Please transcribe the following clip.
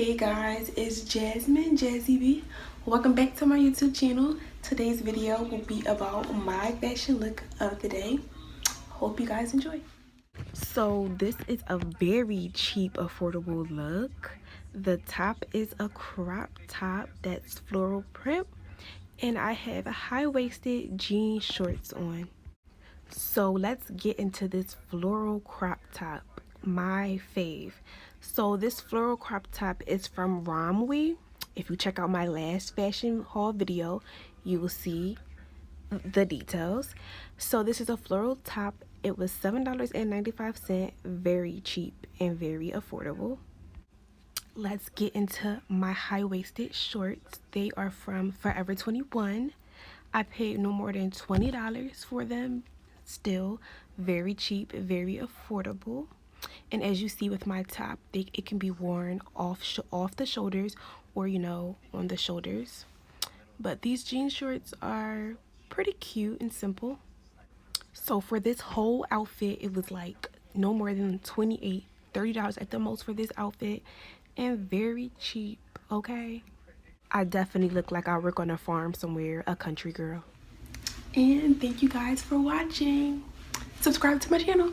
Hey guys, it's Jasmine, Jassyyb. Welcome back to my YouTube channel. Today's video will be about my fashion look of the day. Hope you guys enjoy. So this is a very cheap, affordable look. The top is a crop top that's floral print, and I have high-waisted jean shorts on. So let's get into this floral crop top, my fave. So this floral crop top is from ROMWE. If you check out my last fashion haul video, you will see the details. So this is a floral top. It was $7.95, very cheap and very affordable. Let's get into my high-waisted shorts. They are from Forever 21. I paid no more than $20 for them. Still very cheap, very affordable. And as you see with my top, it can be worn off the shoulders, or on the shoulders. But these jean shorts are pretty cute and simple. So for this whole outfit, it was like no more than $30 at the most for this outfit, and very cheap. Okay, I definitely look like I work on a farm somewhere, a country girl. And thank you guys for watching. Subscribe to my channel.